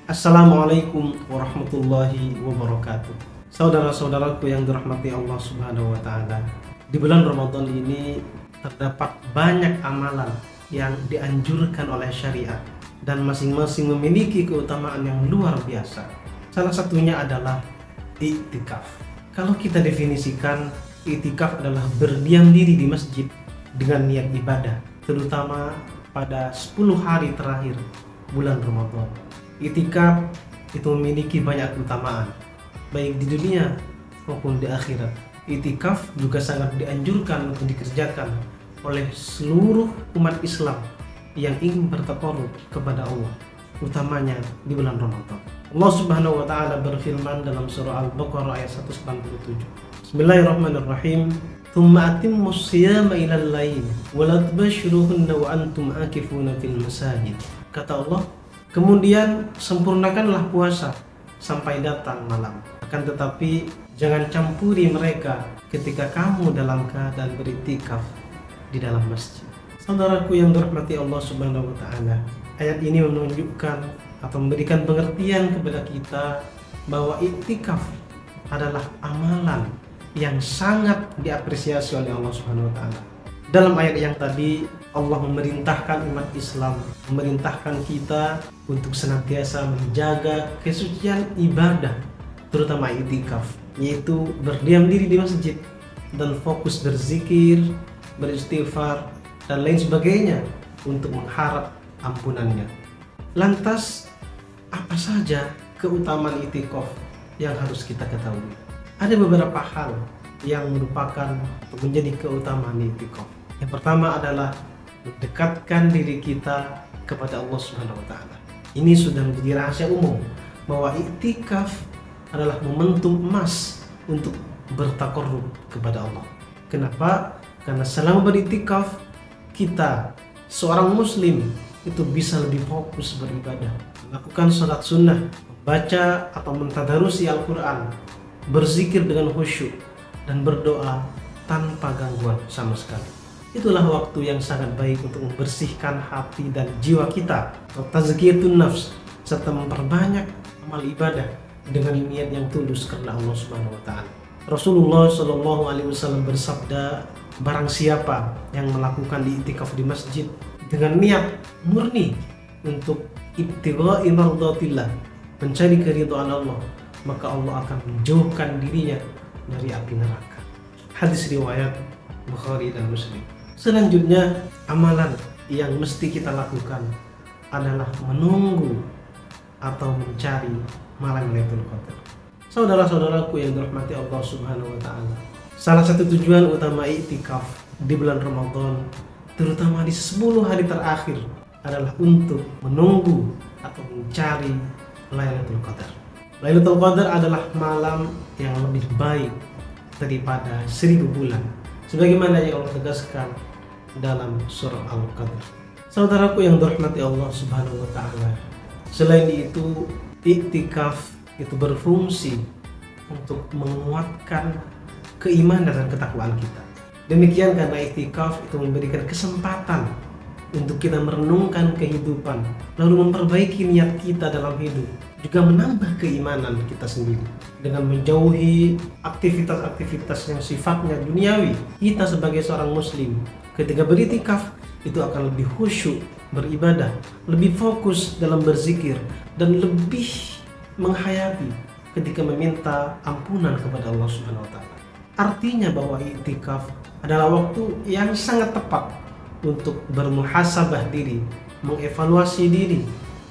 Assalamualaikum warahmatullahi wabarakatuh. Saudara-saudaraku yang dirahmati Allah Subhanahu wa taala. Di bulan Ramadan ini terdapat banyak amalan yang dianjurkan oleh syariat dan masing-masing memiliki keutamaan yang luar biasa. Salah satunya adalah iktikaf. Kalau kita definisikan, iktikaf adalah berdiam diri di masjid dengan niat ibadah, terutama pada 10 hari terakhir bulan Ramadan. Iktikaf itu memiliki banyak keutamaan, baik di dunia maupun di akhirat. Iktikaf juga sangat dianjurkan untuk dikerjakan oleh seluruh umat Islam yang ingin bertaqarrub kepada Allah, utamanya di bulan Ramadan. Allah Subhanahu wa taala berfirman dalam surah Al-Baqarah ayat 197. Bismillahirrahmanirrahim. Tsumma atimmus shiyama ilal lail wa la tubashiruhunna wa antum akifuna fil masajid. Kata Allah, kemudian sempurnakanlah puasa sampai datang malam. Akan tetapi jangan campuri mereka ketika kamu dalam keadaan beriktikaf di dalam masjid. Saudaraku yang dirahmati Allah Subhanahu wa taala, ayat ini menunjukkan atau memberikan pengertian kepada kita bahwa iktikaf adalah amalan yang sangat diapresiasi oleh Allah Subhanahu wa taala. Dalam ayat yang tadi, Allah memerintahkan umat Islam, memerintahkan kita untuk senantiasa menjaga kesucian ibadah, terutama iktikaf, yaitu berdiam diri di masjid dan fokus berzikir, beristighfar, dan lain sebagainya untuk mengharap ampunannya. Lantas, apa saja keutamaan iktikaf yang harus kita ketahui? Ada beberapa hal yang merupakan atau menjadi keutamaan iktikaf. Yang pertama adalah mendekatkan diri kita kepada Allah Subhanahu wa taala. Ini sudah menjadi rahasia umum bahwa iktikaf adalah momentum emas untuk bertaqarrub kepada Allah. Kenapa? Karena selama beriktikaf kita seorang muslim itu bisa lebih fokus beribadah, melakukan salat sunnah, membaca atau mentadarusi Al-Quran, berzikir dengan khusyuk, dan berdoa tanpa gangguan sama sekali. Itulah waktu yang sangat baik untuk membersihkan hati dan jiwa kita, atau tazkiyatun nafs, serta memperbanyak amal ibadah dengan niat yang tulus karena Allah Subhanahu wa taala. Rasulullah Shallallahu alaihi wasallam bersabda, barang siapa yang melakukan iktikaf di masjid dengan niat murni untuk ibtigha'i mardatillah, mencari keridhaan Allah, maka Allah akan menjauhkan dirinya dari api neraka. Hadis riwayat Bukhari dan Muslim. Selanjutnya, amalan yang mesti kita lakukan adalah menunggu atau mencari malam Lailatul Qadar. Saudara-saudaraku yang dirahmati Allah Subhanahu wa taala, salah satu tujuan utama iktikaf di bulan Ramadan, terutama di 10 hari terakhir, adalah untuk menunggu atau mencari Lailatul Qadar. Lailatul Qadar adalah malam yang lebih baik daripada 1000 bulan, sebagaimana yang Allah tegaskan dalam surah Al-Qadr. Saudaraku yang dirahmati Allah Subhanahu wa taala, selain itu iktikaf itu berfungsi untuk menguatkan keimanan dan ketakwaan kita. Demikian karena iktikaf itu memberikan kesempatan untuk kita merenungkan kehidupan, lalu memperbaiki niat kita dalam hidup, juga menambah keimanan kita sendiri dengan menjauhi aktivitas-aktivitas yang sifatnya duniawi. Kita sebagai seorang muslim ketika beriktikaf itu akan lebih khusyuk beribadah, lebih fokus dalam berzikir, dan lebih menghayati ketika meminta ampunan kepada Allah Subhanahu wa taala. Artinya bahwa iktikaf adalah waktu yang sangat tepat untuk bermuhasabah diri, mengevaluasi diri,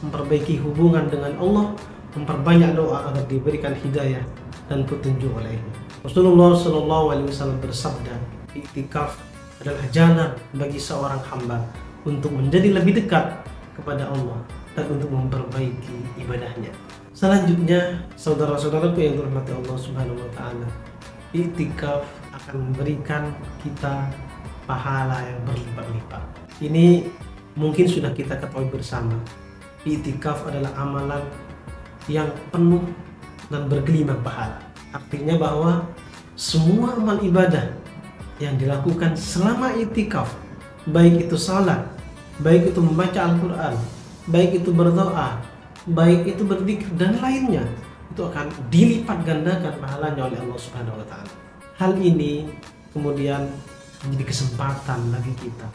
memperbaiki hubungan dengan Allah, memperbanyak doa agar diberikan hidayah dan petunjuk olehnya. Rasulullah Shallallahu alaihi wasallam bersabda, iktikaf adalah jalan bagi seorang hamba untuk menjadi lebih dekat kepada Allah dan untuk memperbaiki ibadahnya. Selanjutnya, saudara-saudaraku yang dirahmati Allah Subhanahu wa taala, iktikaf akan memberikan kita pahala yang berlipat-lipat. Ini mungkin sudah kita ketahui bersama. Iktikaf adalah amalan yang penuh dan bergelimang pahala. Artinya bahwa semua amal ibadah yang dilakukan selama iktikaf, baik itu salat, baik itu membaca Al-Quran, baik itu berdoa, baik itu berzikir dan lainnya, itu akan dilipat gandakan pahalanya oleh Allah Subhanahu wa taala. Hal ini kemudian menjadi kesempatan bagi kita.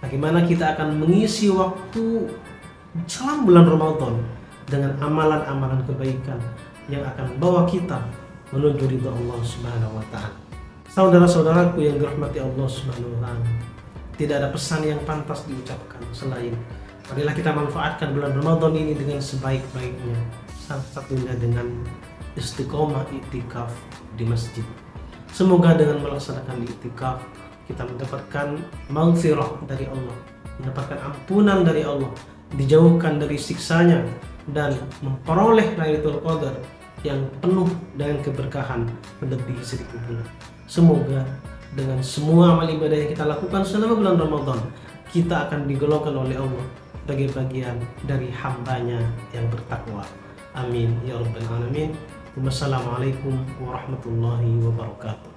Bagaimana kita akan mengisi waktu selama bulan Ramadan dengan amalan-amalan kebaikan yang akan bawa kita menuju ridha Allah Subhanahu wa taala. Saudara-saudaraku yang dirahmati Allah Subhanahu wa taala, tidak ada pesan yang pantas diucapkan selain marilah kita manfaatkan bulan Ramadan ini dengan sebaik-baiknya. Salah satunya dengan istiqomah iktikaf di masjid. Semoga dengan melaksanakan iktikaf kita mendapatkan maghfirah dari Allah, mendapatkan ampunan dari Allah, dijauhkan dari siksanya, dan memperoleh Lailatul Qadar yang penuh dengan keberkahan melebihi 1000 bulan. Semoga dengan semua amal ibadah yang kita lakukan selama bulan Ramadan, kita akan digolongkan oleh Allah sebagai bagian dari hambanya yang bertakwa. Amin ya rabbal alamin. Wassalamualaikum warahmatullahi wabarakatuh.